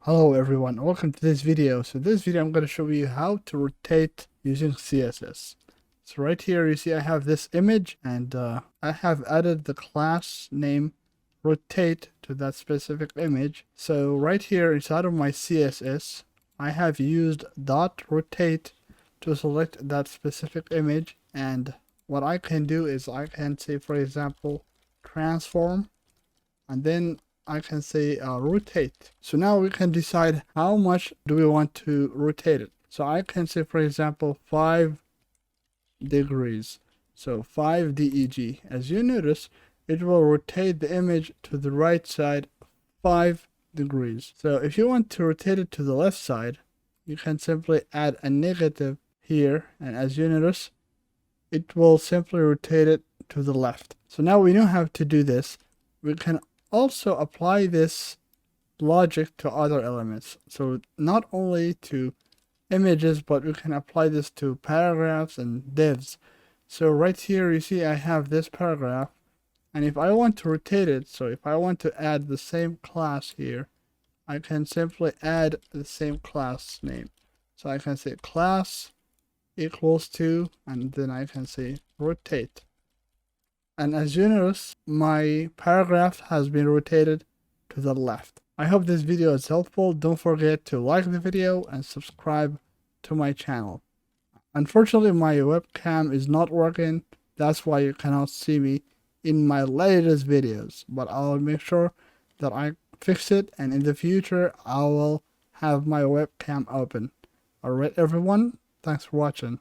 Hello everyone, welcome to this video. So this video I'm going to show you how to rotate using CSS. So right here you see I have this image and I have added the class name rotate to that specific image. So right here inside of my CSS I have used dot rotate to select that specific image, and what I can do is I can say, for example, transform, and then I can say rotate. So now we can decide how much do we want to rotate it. So I can say, for example, 5 degrees. So 5 deg. As you notice, it will rotate the image to the right side 5 degrees. So if you want to rotate it to the left side, you can simply add a negative here, and as you notice, it will simply rotate it to the left. So now we know how to do this. We can also apply this logic to other elements. So not only to images, but we can apply this to paragraphs and divs. So right here you see I have this paragraph, and if I want to rotate it, so if I want to add the same class here, I can simply add the same class name. So I can say class equals to, and then I can say rotate. And as you notice, my paragraph has been rotated to the left. I hope this video is helpful. Don't forget to like the video and subscribe to my channel. Unfortunately, my webcam is not working. That's why you cannot see me in my latest videos. But I'll make sure that I fix it, and in the future, I will have my webcam open. Alright everyone, thanks for watching.